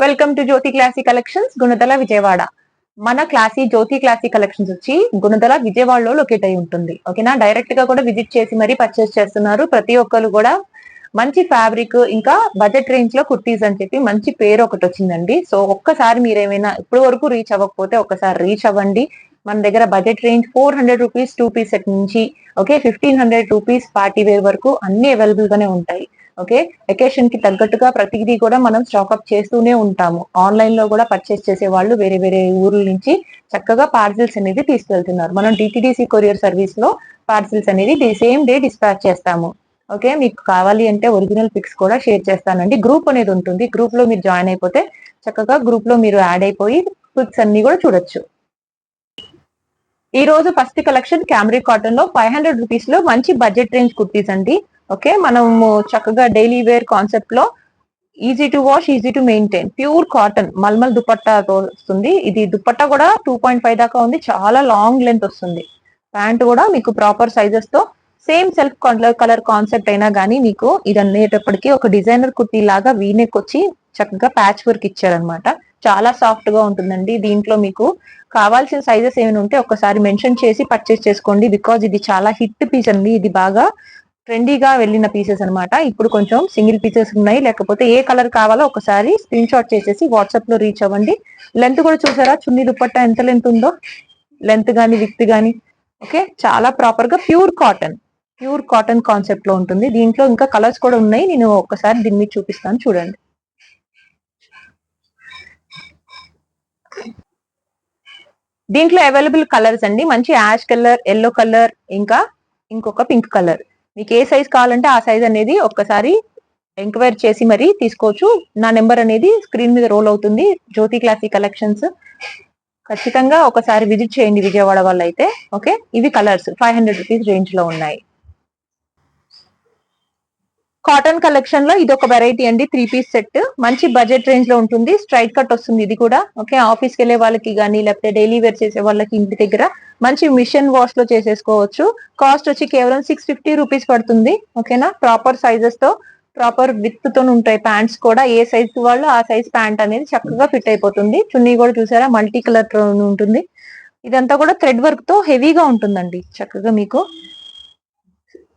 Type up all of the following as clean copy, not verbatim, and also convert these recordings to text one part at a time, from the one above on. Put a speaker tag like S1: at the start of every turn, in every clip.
S1: Welcome to Jyothi classy collections Gunadala Vijayawada. మన classy జ్యోతి classy collections వచ్చి గుణదల విజయవాడలో లొకేట్ అయి ఉంటుంది. ఓకేనా, డైరెక్ట్ గా కూడా విజిట్ చేసి మరీ పర్చేస్ చేస్తున్నారు. ప్రతి ఒక్కరు కూడా మంచి ఫ్యాబ్రిక్ ఇంకా బడ్జెట్ రేంజ్ లో కుర్తీస్ అని చెప్పి మంచి పేరు ఒకటి వచ్చిందండి. సో ఒక్కసారి మీరేమైనా ఇప్పుడు వరకు రీచ్ అవ్వకపోతే ఒక్కసారి రీచ్ అవ్వండి. మన దగ్గర budget range 400 rupees 2 piece set నుంచి 1500 రూపీస్ పార్టీ వేర్ వరకు అన్ని అవైలబుల్ గానే ఉంటాయి. ఓకే, వెకేషన్ కి తగ్గట్టుగా ప్రతిదీ కూడా మనం స్టాక్అప్ చేస్తూనే ఉంటాము. ఆన్లైన్ లో కూడా పర్చేస్ చేసే వాళ్ళు వేరే వేరే ఊర్ల నుంచి చక్కగా పార్సిల్స్ అనేది తీసుకెళ్తున్నారు. మనం డిటిడిసి కొరియర్ సర్వీస్ లో పార్సిల్స్ అనేది సేమ్ డే డిస్పాచ్ చేస్తాము. ఓకే, మీకు కావాలి అంటే ఒరిజినల్ పిక్స్ కూడా షేర్ చేస్తానండి. గ్రూప్ అనేది ఉంటుంది, గ్రూప్ లో మీరు జాయిన్ అయిపోతే చక్కగా గ్రూప్ లో మీరు యాడ్ అయిపోయి పిక్స్ అన్ని కూడా చూడొచ్చు. ఈ రోజు ఫస్ట్ కలెక్షన్ క్యామ్రిక్ కాటన్ లో 500 రూపీస్ లో మంచి బడ్జెట్ రేంజ్ కుర్తీస్ అండి. ఓకే, మనము చక్కగా డైలీ వేర్ కాన్సెప్ట్ లో easy to wash, easy to maintain, pure cotton మల్మల్ దుపట్టాతో వస్తుంది. ఇది దుపట్టా కూడా 2.5 దాకా ఉంది, చాలా లాంగ్ లెంత్ వస్తుంది. ప్యాంట్ కూడా మీకు ప్రాపర్ సైజెస్ తో సేమ్ సెల్ఫ్ కలర్ కాన్సెప్ట్ అయినా కానీ మీకు ఇది అనేటప్పటికీ ఒక డిజైనర్ కుర్తీ లాగా వీనెక్ వచ్చి చక్కగా ప్యాచ్ వర్క్ ఇచ్చారనమాట. చాలా సాఫ్ట్ గా ఉంటుందండి. దీంట్లో మీకు కావాల్సిన సైజెస్ ఏమైనా ఉంటే ఒకసారి మెన్షన్ చేసి పర్చేస్ చేసుకోండి. బికాజ్ ఇది చాలా హిట్ పీస్ అండి. ఇది బాగా ట్రెండీగా వెళ్ళిన పీసెస్ అనమాట. ఇప్పుడు కొంచెం సింగిల్ పీసెస్ ఉన్నాయి. లేకపోతే ఏ కలర్ కావాలో ఒకసారి స్క్రీన్ షాట్ చేసేసి వాట్సాప్ లో రీచ్ అవ్వండి. లెంత్ కూడా చూసారా, చున్నీ దుపట్టా ఎంత లెంత్ ఉందో, లెంత్ గానీ విత్ గానీ. ఓకే, చాలా ప్రాపర్ గా ప్యూర్ కాటన్ కాన్సెప్ట్ లో ఉంటుంది. దీంట్లో ఇంకా కలర్స్ కూడా ఉన్నాయి, నేను ఒక్కసారి దీన్ని చూపిస్తాను చూడండి. దీంట్లో అవైలబుల్ కలర్స్ అండి, మంచి యాష్ కలర్, ఎల్లో కలర్, ఇంకా ఇంకొక పింక్ కలర్. మీకు ఏ సైజ్ కావాలంటే ఆ సైజ్ అనేది ఒక్కసారి ఎంక్వైరీ చేసి మరీ తీసుకోవచ్చు. నా నెంబర్ అనేది స్క్రీన్ మీద రోల్ అవుతుంది. జ్యోతి క్లాసీ కలెక్షన్స్ ఖచ్చితంగా ఒకసారి విజిట్ చేయండి విజయవాడ వాళ్ళు అయితే. ఓకే, ఇవి కలర్స్ 500 రూపీస్ రేంజ్ లో ఉన్నాయి. కాటన్ కలెక్షన్ లో ఇది ఒక వెరైటీ అండి, 3 పీస్ సెట్. మంచి బడ్జెట్ రేంజ్ లో ఉంటుంది. స్ట్రైట్ కట్ వస్తుంది ఇది కూడా. ఓకే, ఆఫీస్ కి వెళ్లే వాళ్ళకి కానీ లేకపోతే డైలీ వేర్ చేసే వాళ్ళకి ఇంటి దగ్గర మంచి మిషన్ వాష్ లో చేసేసుకోవచ్చు. కాస్ట్ వచ్చి కేవలం 650 రూపీస్ పడుతుంది. ఓకేనా, ప్రాపర్ సైజెస్ తో ప్రాపర్ విత్ తో ఉంటాయి. ప్యాంట్స్ కూడా ఏ సైజ్ వాళ్ళు ఆ సైజ్ ప్యాంట్ అనేది చక్కగా ఫిట్ అయిపోతుంది. చున్నీ కూడా చూసారా మల్టీ కలర్ ఉంటుంది. ఇదంతా కూడా థ్రెడ్ వర్క్ తో హెవీగా ఉంటుందండి. చక్కగా మీకు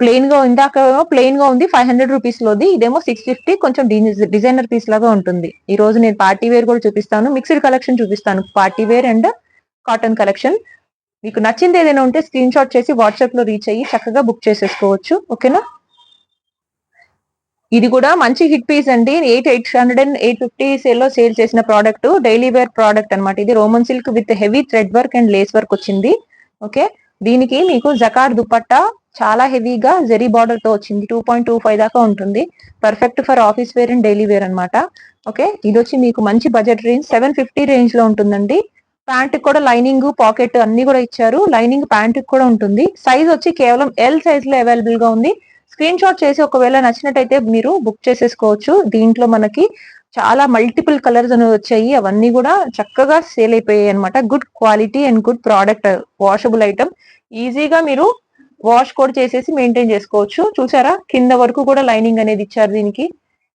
S1: ప్లెయిన్ గా ఇందాక ప్లెయిన్ గా ఉంది 500 రూపీస్ లోది, ఇదేమో 650, కొంచెం డిజైనర్ పీస్ లాగా ఉంటుంది. ఈ రోజు నేను పార్టీ వేర్ కూడా చూపిస్తాను, మిక్స్డ్ కలెక్షన్ చూపిస్తాను, party wear and cotton collection. మీకు నచ్చింది ఏదైనా ఉంటే స్క్రీన్ షాట్ చేసి వాట్సాప్ లో రీచ్ అయ్యి చక్కగా బుక్ చేసేసుకోవచ్చు. ఓకేనా, ఇది కూడా మంచి హిట్ పీస్ అండి. 800 అండ్ 850 సేల్ లో సేల్ చేసిన ప్రోడక్ట్, డైలీ వేర్ ప్రోడక్ట్ అనమాట. ఇది Roman silk with heavy thread work and lace work వచ్చింది. ఓకే, దీనికి మీకు జకార్ దుపట్టా చాలా హెవీగా జెరీ బార్డర్ తో వచ్చింది. 2.25 దాకా ఉంటుంది. Perfect for office wear and daily wear అనమాట. ఓకే, ఇది వచ్చి మీకు మంచి బడ్జెట్ రేంజ్ 750 రేంజ్ లో ఉంటుందండి. ప్యాంట్ కూడా లైనింగ్, పాకెట్ అన్ని కూడా ఇచ్చారు. లైనింగ్ ప్యాంట్ కూడా ఉంటుంది. సైజ్ వచ్చి కేవలం ఎల్ సైజ్ లో అవైలబుల్ గా ఉంది. స్క్రీన్ షాట్ చేసి ఒకవేళ నచ్చినట్టయితే మీరు బుక్ చేసేసుకోవచ్చు. దీంట్లో మనకి చాలా మల్టిపుల్ కలర్స్ అనేవి వచ్చాయి. అవన్నీ కూడా చక్కగా సేల్ అయిపోయాయి అనమాట. Good quality and good product, washable item. ఈజీగా మీరు వాష్ కూడా చేసేసి మెయింటైన్ చేసుకోవచ్చు. చూసారా కింద వరకు కూడా లైనింగ్ అనేది ఇచ్చారు. దీనికి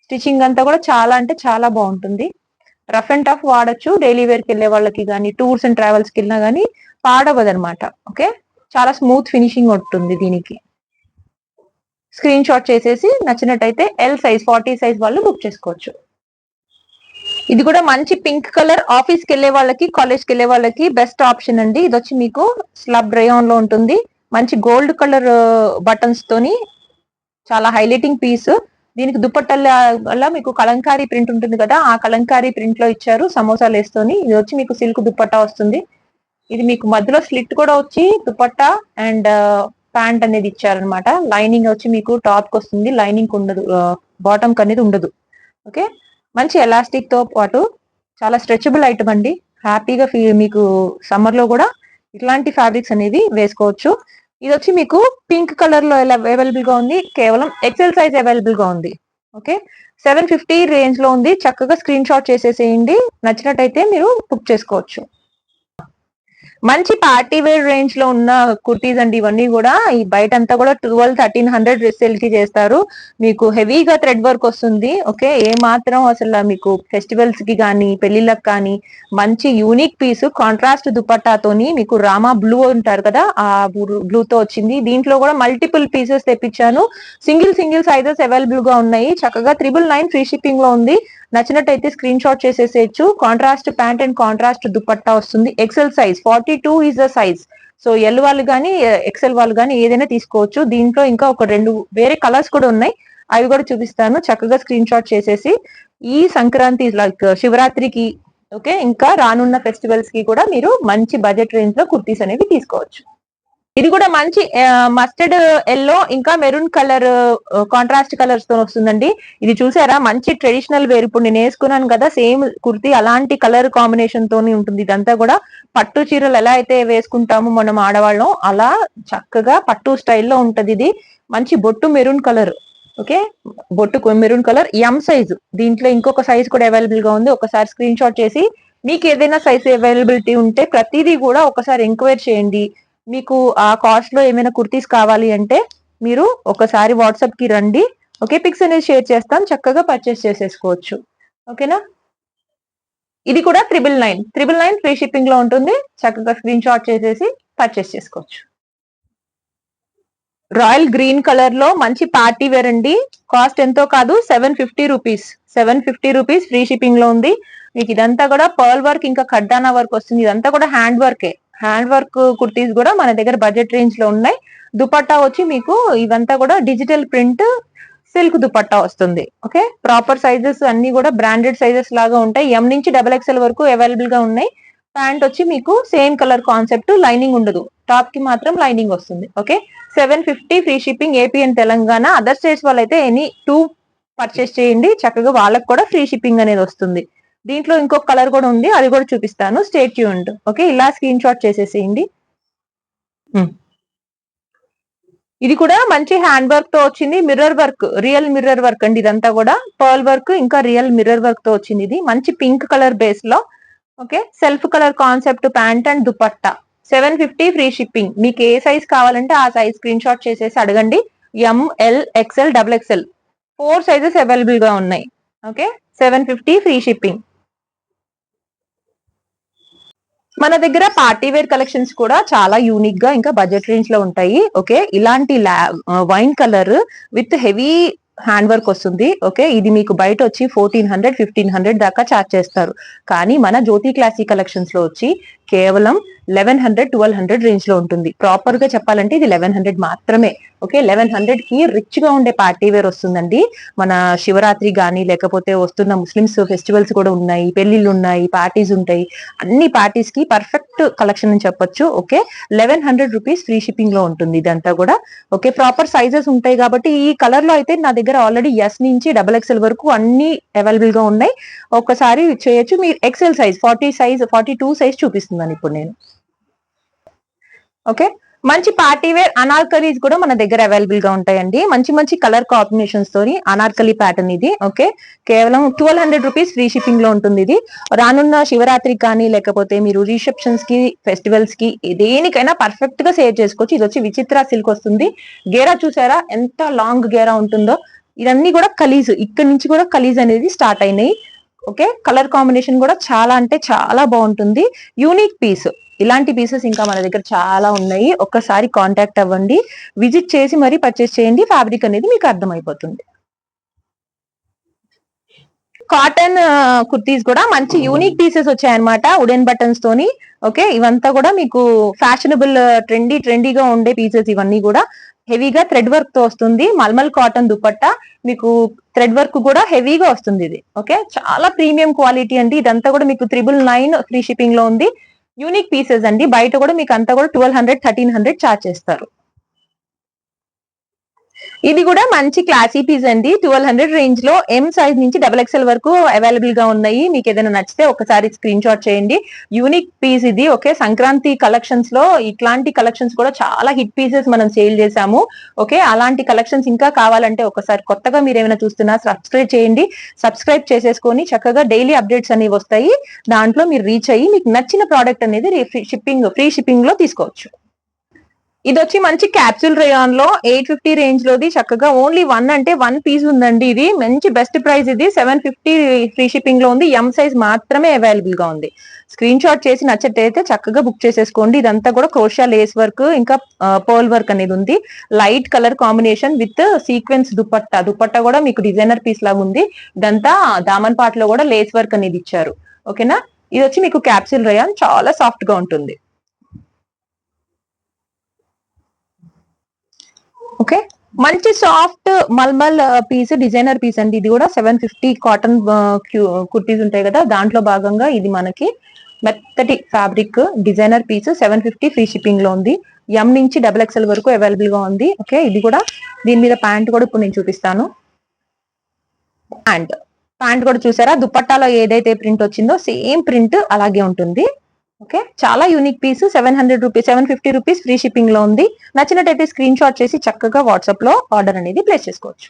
S1: స్టిచ్చింగ్ అంతా కూడా చాలా అంటే చాలా బాగుంటుంది. రఫ్ అండ్ టఫ్ వాడచ్చు, డైలీ వేర్ కి వెళ్ళే వాళ్ళకి కానీ టూర్స్ అండ్ ట్రావెల్స్ కి వెళ్ళినా కానీ పాడవదు అనమాట. ఓకే, చాలా స్మూత్ ఫినిషింగ్ ఉంటుంది దీనికి. స్క్రీన్ షాట్ చేసేసి నచ్చినట్టయితే ఎల్ సైజ్ 40 సైజ్ వాళ్ళు బుక్ చేసుకోవచ్చు. ఇది కూడా మంచి పింక్ కలర్, ఆఫీస్ కి వెళ్లే వాళ్ళకి కాలేజ్ కి వెళ్లే వాళ్ళకి బెస్ట్ ఆప్షన్ అండి. ఇది వచ్చి మీకు స్లబ్ రేయాన్ లో ఉంటుంది. మంచి గోల్డ్ కలర్ బటన్స్ తోని చాలా హైలైటింగ్ పీస్. దీనికి దుపట్టల వల్ల మీకు కలంకారీ ప్రింట్ ఉంటుంది కదా, ఆ కలంకారీ ప్రింట్ లో ఇచ్చారు సమోసా లేస్తోని. ఇది వచ్చి మీకు సిల్క్ దుపట్టా వస్తుంది. ఇది మీకు మధ్యలో స్లిట్ కూడా వచ్చి దుపట్టా అండ్ ప్యాంట్ అనేది ఇచ్చారనమాట. లైనింగ్ వచ్చి మీకు టాప్ కి వస్తుంది, లైనింగ్ ఉండదు, బాటమ్ కి అనేది ఉండదు. ఓకే, మంచి ఎలాస్టిక్ తో పాటు చాలా స్ట్రెచబుల్ ఐటమ్ అండి. హ్యాపీగా మీకు సమ్మర్ లో కూడా ఇట్లాంటి ఫ్యాబ్రిక్స్ అనేవి వేసుకోవచ్చు. ఇది వచ్చి మీకు పింక్ కలర్ లో అవైలబుల్ గా ఉంది. కేవలం ఎక్సెల్ సైజ్ అవైలబుల్ గా ఉంది. ఓకే, 750 రేంజ్ లో ఉంది. చక్కగా స్క్రీన్ షాట్ చేసేసేయండి. నచ్చినట్టయితే మీరు బుక్ చేసుకోవచ్చు. మంచి పార్టీ వేర్ రేంజ్ లో ఉన్న కుర్తీస్ అండి ఇవన్నీ కూడా. ఈ బయట అంతా కూడా 1200-1300 సేల్ కి చేస్తారు. మీకు హెవీగా థ్రెడ్ వర్క్ వస్తుంది. ఓకే, ఏ మాత్రం అసలు మీకు ఫెస్టివల్స్ కి కానీ పెళ్లిళ్ళకి కానీ మంచి యూనిక్ పీస్ కాంట్రాస్ట్ దుపట్టాతోని మీకు రామా బ్లూ ఉంటారు కదా, ఆ బ్లూ తో వచ్చింది. దీంట్లో కూడా మల్టిపుల్ పీసెస్ తెప్పించాను. సింగిల్ సింగిల్ సైజెస్ అవైలబుల్ గా ఉన్నాయి. చక్కగా 999 ఫ్రీ షిప్పింగ్ లో ఉంది. నచ్చినట్టయితే స్క్రీన్ షాట్ చేసేసేయచ్చు. Contrast pant and contrast dupatta వస్తుంది. XL size 42 is the size. So L వాళ్ళు కానీ ఎక్సెల్ వాళ్ళు కానీ ఏదైనా తీసుకోవచ్చు. దీంట్లో ఇంకా ఒక 2 వేరే కలర్స్ కూడా ఉన్నాయి, అవి కూడా చూపిస్తాను. చక్కగా స్క్రీన్ షాట్ చేసేసి ఈ సంక్రాంతి లైక్ శివరాత్రికి, ఓకే, ఇంకా రానున్న ఫెస్టివల్స్ కి కూడా మీరు మంచి బడ్జెట్ రేంజ్ లో కుర్తీస్ అనేవి తీసుకోవచ్చు. ఇది కూడా మంచి మస్టర్డ్ ఎల్లో ఇంకా మెరూన్ కలర్ కాంట్రాస్ట్ కలర్స్ తో వస్తుందండి. ఇది చూసారా, మంచి ట్రెడిషనల్ వేర్. ఇప్పుడు నేను వేసుకున్నాను కదా సేమ్ కుర్తీ, అలాంటి కలర్ కాంబినేషన్ తోని ఉంటుంది. ఇదంతా కూడా పట్టు చీరలు ఎలా అయితే వేసుకుంటామో మనం ఆడవాళ్ళం, అలా చక్కగా పట్టు స్టైల్లో ఉంటది. ఇది మంచి బొట్టు మెరూన్ కలర్. ఓకే, బొట్టు మెరూన్ కలర్, ఎం సైజు. దీంట్లో ఇంకొక సైజ్ కూడా అవైలబుల్ గా ఉంది. ఒకసారి స్క్రీన్ షాట్ చేసి మీకు ఏదైనా సైజ్ అవైలబిలిటీ ఉంటే ప్రతిదీ కూడా ఒకసారి ఎంక్వైరీ చేయండి. మీకు ఆ కాస్ట్ లో ఏమైనా కుర్తీస్ కావాలి అంటే మీరు ఒకసారి వాట్సాప్ కి రండి. ఓకే, పిక్స్ అనేది షేర్ చేస్తాం, చక్కగా పర్చేస్ చేసేసుకోవచ్చు. ఓకేనా. ఇది కూడా 999 ఫ్రీ షిప్పింగ్ లో ఉంటుంది. చక్కగా స్క్రీన్ షాట్ చేసేసి పర్చేస్ చేసుకోవచ్చు. రాయల్ గ్రీన్ కలర్ లో మంచి పార్టీ వేర్ అండి. కాస్ట్ ఎంతో కాదు, 750 రూపీస్. 750 రూపీస్ ఫ్రీ షిప్పింగ్ లో ఉంది. మీకు ఇదంతా కూడా పర్ల్ వర్క్ ఇంకా కడ్డానా వర్క్ వస్తుంది. ఇదంతా కూడా హ్యాండ్ వర్కే. హ్యాండ్ వర్క్ కుర్తీస్ కూడా మన దగ్గర బడ్జెట్ రేంజ్ లో ఉన్నాయి. దుపట్టా వచ్చి మీకు ఇవంతా కూడా డిజిటల్ ప్రింట్ సిల్క్ దుపట్టా వస్తుంది. ఓకే, ప్రాపర్ సైజెస్ అన్ని కూడా బ్రాండెడ్ సైజెస్ లాగా ఉంటాయి. ఎం నుంచి XXL వరకు అవైలబుల్ గా ఉన్నాయి. ప్యాంట్ వచ్చి మీకు సేమ్ కలర్ కాన్సెప్ట్, లైనింగ్ ఉండదు, టాప్ కి మాత్రం లైనింగ్ వస్తుంది. Okay, 750 free shipping. AP and Telangana. Other states వాళ్ళైతే ఎనీ 2 పర్చేస్ చేయండి, చక్కగా వాళ్ళకి కూడా ఫ్రీ షిప్పింగ్ అనేది వస్తుంది. దీంట్లో ఇంకొక కలర్ కూడా ఉంది, అది కూడా చూపిస్తాను. Stay tuned. ఓకే, ఇలా స్క్రీన్ షాట్ చేసేసేయండి. ఇది కూడా మంచి హ్యాండ్ వర్క్ తో వచ్చింది. Mirror work, real mirror work అండి. ఇదంతా కూడా పర్ల్ వర్క్ ఇంకా రియల్ మిర్రర్ వర్క్ తో వచ్చింది. ఇది మంచి పింక్ కలర్ బేస్ లో. Okay, self colour concept pant and dupatta. 750 free shipping. మీకు ఏ సైజ్ కావాలంటే ఆ సైజ్ స్క్రీన్ షాట్ చేసేసి అడగండి. ML XL XXL 4 sizes available గా ఉన్నాయి. Okay, 750 free shipping. మన దగ్గర పార్టీ వేర్ కలెక్షన్స్ కూడా చాలా యూనిక్ గా ఇంకా బడ్జెట్ రేంజ్ లో ఉంటాయి. ఓకే, ఇలాంటి wine colour with heavy hand work వస్తుంది. ఓకే, ఇది మీకు బయట వచ్చి 1400-1500 దాకా చార్జ్ చేస్తారు. కానీ మన జ్యోతి క్లాసిక్ కలెక్షన్స్ లో వచ్చి కేవలం 1100-1200 రేంజ్ లో ఉంటుంది. ప్రాపర్ గా చెప్పాలంటే ఇది 1100 మాత్రమే. ఓకే, 1100 కి రిచ్ గా ఉండే పార్టీ వేర్ వస్తుందండి. మన శివరాత్రి గానీ లేకపోతే వస్తున్న ముస్లిమ్స్ ఫెస్టివల్స్ కూడా ఉన్నాయి, పెళ్లిళ్ళు ఉన్నాయి, పార్టీస్ ఉంటాయి. అన్ని పార్టీస్ కి పర్ఫెక్ట్ కలెక్షన్ అని చెప్పొచ్చు. ఓకే, 1100 రూపీస్ ఫ్రీ షిప్పింగ్ లో ఉంటుంది ఇదంతా కూడా. ఓకే, ప్రాపర్ సైజెస్ ఉంటాయి కాబట్టి ఈ కలర్ లో అయితే నా దగ్గర ఆల్రెడీ ఎస్ నుంచి XXL వరకు అన్ని అవైలబుల్ గా ఉన్నాయి. ఒక్కసారి చేయొచ్చు. మీరు ఎక్సెల్ సైజ్ 42 సైజ్ చూపిస్తున్నాను ఇప్పుడు నేను. ఓకే, మంచి పార్టీ వేర్ అనార్కలీస్ కూడా మన దగ్గర అవైలబుల్ గా ఉంటాయండి. మంచి మంచి కలర్ కాంబినేషన్స్ తోని అనార్కలి ప్యాటర్న్ ఇది. ఓకే, కేవలం 1200 రూపీస్ ఫ్రీ షిప్పింగ్ లో ఉంటుంది. ఇది రానున్న శివరాత్రికి కానీ లేకపోతే మీరు రిసెప్షన్స్ కి ఫెస్టివల్స్ కి దేనికైనా పర్ఫెక్ట్ గా సేవ్ చేసుకోవచ్చు. ఇది వచ్చి విచిత్ర సిల్క్ వస్తుంది. గేరా చూసారా ఎంత లాంగ్ గేరా ఉంటుందో. ఇవన్నీ కూడా కలీజ్, ఇక్కడ నుంచి కూడా కలీజ్ అనేది స్టార్ట్ అయినాయి. ఓకే, కలర్ కాంబినేషన్ కూడా చాలా అంటే చాలా బాగుంటుంది. Unique piece. ఇలాంటి పీసెస్ ఇంకా మన దగ్గర చాలా ఉన్నాయి. ఒక్కసారి కాంటాక్ట్ అవ్వండి, విజిట్ చేసి మరీ పర్చేస్ చేయండి. ఫ్యాబ్రిక్ అనేది మీకు అర్థమైపోతుంది. కాటన్ కుర్తీస్ కూడా మంచి యూనిక్ పీసెస్ వచ్చాయన్నమాట, వుడెన్ బటన్స్ తోని. ఓకే, ఇవంతా కూడా మీకు ఫ్యాషనబుల్ ట్రెండీగా ఉండే పీసెస్. ఇవన్నీ కూడా హెవీగా థ్రెడ్ వర్క్ తో వస్తుంది. మల్మల్ కాటన్ దుపట్టా, మీకు థ్రెడ్ వర్క్ కూడా హెవీగా వస్తుంది. ఇది ఓకే, చాలా ప్రీమియం క్వాలిటీ అండి. ఇదంతా కూడా మీకు 999 ఫ్రీ షిప్పింగ్ లో ఉంది. యూనిక్ పీసెస్ అండి. బయట కూడా మీకు అంతా కూడా 1200-1300 చార్జ్ చేస్తారు. ఇది కూడా మంచి క్లాసీ పీస్ అండి. 1200 రేంజ్ లో ఎం సైజ్ నుంచి XXL వరకు అవైలబుల్ గా ఉన్నాయి. మీకు ఏదైనా నచ్చితే ఒకసారి స్క్రీన్ షాట్ చేయండి. యూనిక్ పీస్ ఇది. ఓకే, సంక్రాంతి కలెక్షన్స్ లో ఇట్లాంటి కలెక్షన్స్ కూడా చాలా హిట్ పీసెస్ మనం సేల్ చేసాము. ఓకే, అలాంటి కలెక్షన్స్ ఇంకా కావాలంటే ఒకసారి కొత్తగా మీరు ఏమైనా చూస్తున్నా సబ్స్క్రైబ్ చేయండి. సబ్స్క్రైబ్ చేసేసుకొని చక్కగా డైలీ అప్డేట్స్ అనేవి వస్తాయి. దాంట్లో మీరు రీచ్ అయ్యి మీకు నచ్చిన ప్రోడక్ట్ అనేది ఫ్రీ షిప్పింగ్ లో తీసుకోవచ్చు. ఇది వచ్చి మంచి క్యాప్సూల్ రేయాన్ లో 850 రేంజ్ లోది. చక్కగా ఓన్లీ 1 అంటే 1 పీస్ ఉందండి. ఇది మంచి బెస్ట్ ప్రైస్. ఇది 750 ఫ్రీ షిప్పింగ్ లో ఉంది. ఎం సైజ్ మాత్రమే అవైలబుల్ గా ఉంది. స్క్రీన్ షాట్ చేసి నచ్చట్టయితే చక్కగా బుక్ చేసేసుకోండి. ఇదంతా కూడా క్రోషియా లేస్ వర్క్ ఇంకా పర్ల్ వర్క్ అనేది ఉంది. Light colour combination with sequence dupatta కూడా మీకు డిజైనర్ పీస్ లాగా ఉంది. ఇదంతా దామన్ పాట్ లో కూడా లేస్ వర్క్ అనేది ఇచ్చారు. ఓకేనా, ఇది వచ్చి మీకు క్యాప్సూల్ రేయాన్ చాలా సాఫ్ట్ గా ఉంటుంది. ఓకే, మంచి soft malmal piece, designer piece అండి. ఇది కూడా 750 కాటన్ కుర్తీస్ ఉంటాయి కదా, దాంట్లో భాగంగా ఇది మనకి మెత్తటి fabric designer piece 750 free shipping లో ఉంది. ఎం నుంచి XXL వరకు అవైలబుల్ గా ఉంది. ఓకే, ఇది కూడా దీని మీద ప్యాంట్ కూడా ఇప్పుడు నేను చూపిస్తాను. ప్యాంట్ కూడా చూసారా, దుపట్టాలో ఏదైతే ప్రింట్ వచ్చిందో సేమ్ ప్రింట్ అలాగే ఉంటుంది. ఓకే, చాలా unique piece. 750 rupees free shipping లో ఉంది. నచ్చినట్టయితే స్క్రీన్ షాట్ చేసి చక్కగా వాట్సాప్ లో ఆర్డర్ అనేది ప్లేస్ చేసుకోవచ్చు.